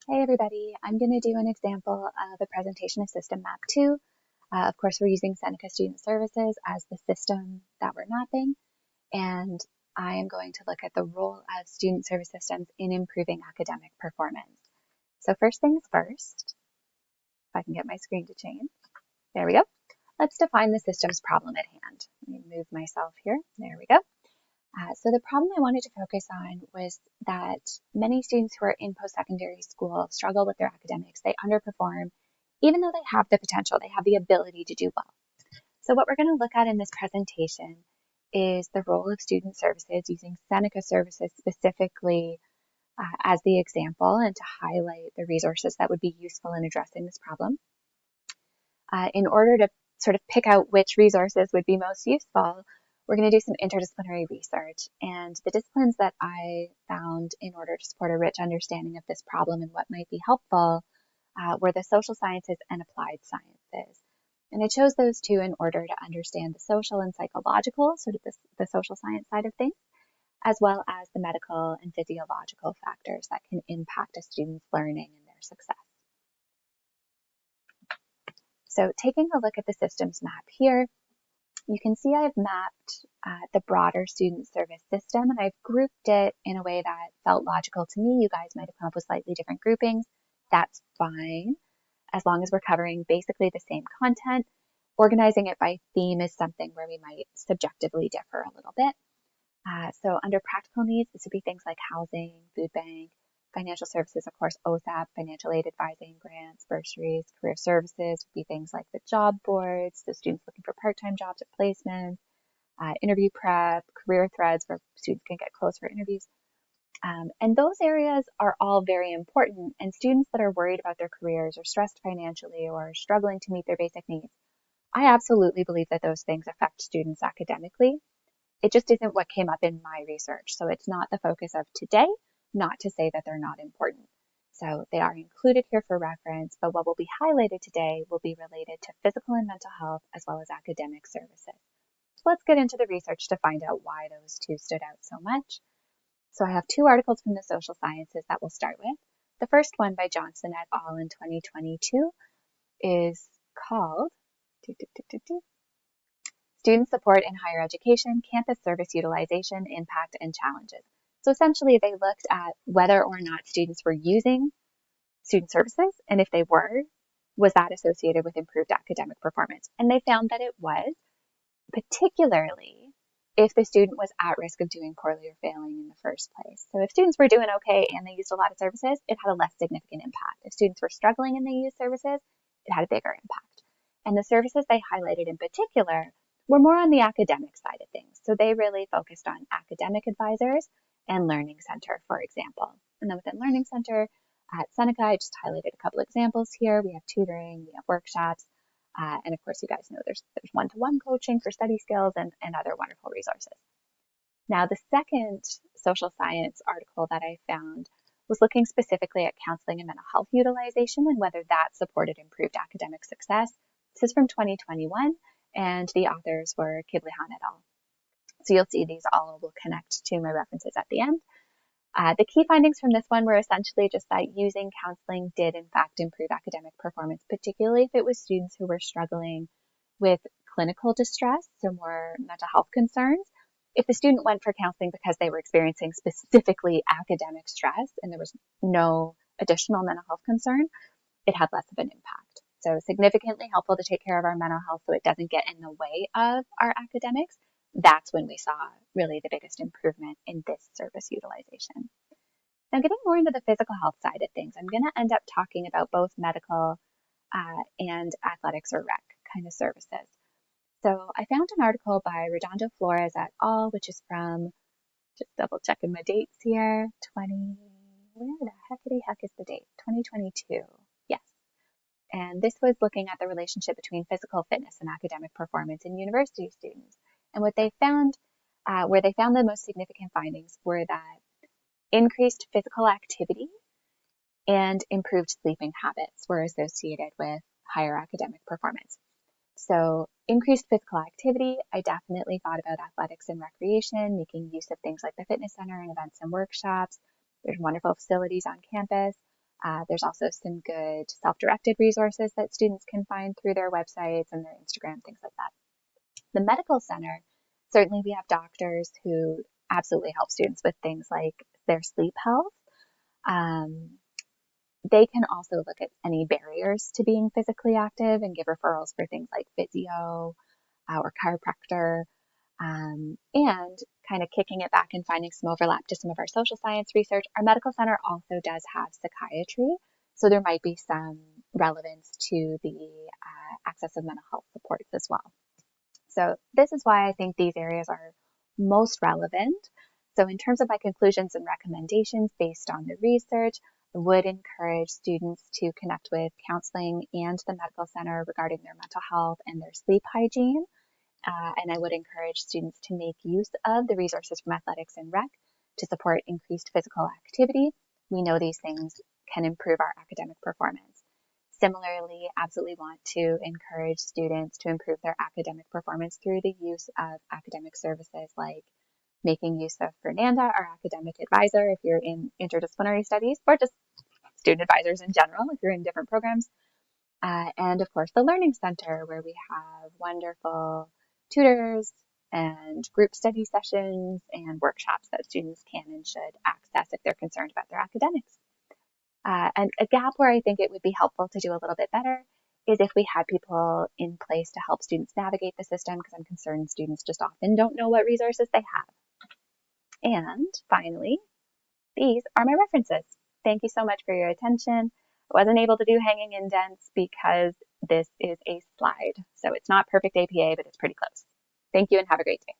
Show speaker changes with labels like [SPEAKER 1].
[SPEAKER 1] Hey everybody, I'm going to do an example of a presentation of System Map 2. Of course, we're using Seneca Student Services as the system that we're mapping, and I am going to look at the role of student service systems in improving academic performance. So first things first, if I can get my screen to change. There we go. Let's define the system's problem at hand. Let me move myself here. There we go. So the problem I wanted to focus on was that many students who are in post-secondary school struggle with their academics. They underperform, even though they have the potential, they have the ability to do well. So what we're going to look at in this presentation is the role of student services using Seneca services specifically as the example and to highlight the resources that would be useful in addressing this problem. In order to sort of pick out which resources would be most useful, we're going to do some interdisciplinary research, and the disciplines that I found in order to support a rich understanding of this problem and what might be helpful were the social sciences and applied sciences. And I chose those two in order to understand the social and psychological, sort of the social science side of things, as well as the medical and physiological factors that can impact a student's learning and their success. So taking a look at the systems map here, you can see I've mapped the broader student service system, and I've grouped it in a way that felt logical to me. You guys might have come up with slightly different groupings. That's fine, as long as we're covering basically the same content. Organizing it by theme is something where we might subjectively differ a little bit. So under practical needs, this would be things like housing, food bank, financial services, of course, OSAP, financial aid advising, grants, bursaries, career services would be things like the job boards, the students looking for part-time jobs or placements, interview prep, career threads where students can get close for interviews. And those areas are all very important, and students that are worried about their careers or stressed financially or struggling to meet their basic needs, I absolutely believe that those things affect students academically. It just isn't what came up in my research, so it's not the focus of today, not to say that they're not important. So they are included here for reference, but what will be highlighted today will be related to physical and mental health as well as academic services. So let's get into the research to find out why those two stood out so much. So I have two articles from the social sciences that we'll start with. The first one by Johnson et al. In 2022 is called Student Support in Higher Education, Campus Service Utilization, Impact, and Challenges. So essentially, they looked at whether or not students were using student services, and if they were, was that associated with improved academic performance? And they found that it was, particularly if the student was at risk of doing poorly or failing in the first place. So if students were doing okay and they used a lot of services, it had a less significant impact. If students were struggling and they used services, it had a bigger impact. And the services they highlighted in particular were more on the academic side of things. So they really focused on academic advisors and Learning Center, for example. And then within Learning Center at Seneca, I just highlighted a couple examples here. We have tutoring, we have workshops, and of course, you guys know there's one-to-one coaching for study skills and other wonderful resources. Now, the second social science article that I found was looking specifically at counseling and mental health utilization and whether that supported improved academic success. This is from 2021, and the authors were Kiblehan et al. So you'll see these all will connect to my references at the end. The key findings from this one were essentially just that using counseling did in fact improve academic performance, particularly if it was students who were struggling with clinical distress, so more mental health concerns. If the student went for counseling because they were experiencing specifically academic stress and there was no additional mental health concern, it had less of an impact. So significantly helpful to take care of our mental health so it doesn't get in the way of our academics. That's when we saw really the biggest improvement in this service utilization. Now, getting more into the physical health side of things, I'm going to end up talking about both medical and athletics or rec kind of services. So I found an article by Redondo Flores et al., which is from, just double checking my dates here, where the heck is the date? 2022, yes. And this was looking at the relationship between physical fitness and academic performance in university students. And what they found, where they found the most significant findings were that increased physical activity and improved sleeping habits were associated with higher academic performance. So increased physical activity, I definitely thought about athletics and recreation, making use of things like the fitness center and events and workshops. There's wonderful facilities on campus. There's also some good self-directed resources that students can find through their websites and their Instagram, things like that. The medical center, certainly we have doctors who absolutely help students with things like their sleep health. They can also look at any barriers to being physically active and give referrals for things like physio or chiropractor. And kind of kicking it back and finding some overlap to some of our social science research, our medical center also does have psychiatry. So there might be some relevance to the access of mental health supports as well. So this is why I think these areas are most relevant. So in terms of my conclusions and recommendations based on the research, I would encourage students to connect with counseling and the medical center regarding their mental health and their sleep hygiene. And I would encourage students to make use of the resources from athletics and rec to support increased physical activity. We know these things can improve our academic performance. Similarly, absolutely want to encourage students to improve their academic performance through the use of academic services like making use of Fernanda, our academic advisor, if you're in interdisciplinary studies, or just student advisors in general, if you're in different programs. And of course, the Learning Center, where we have wonderful tutors and group study sessions and workshops that students can and should access if they're concerned about their academics. And a gap where I think it would be helpful to do a little bit better is if we had people in place to help students navigate the system, because I'm concerned students just often don't know what resources they have. And finally, these are my references. Thank you so much for your attention. I wasn't able to do hanging indents because this is a slide. So it's not perfect APA, but it's pretty close. Thank you and have a great day.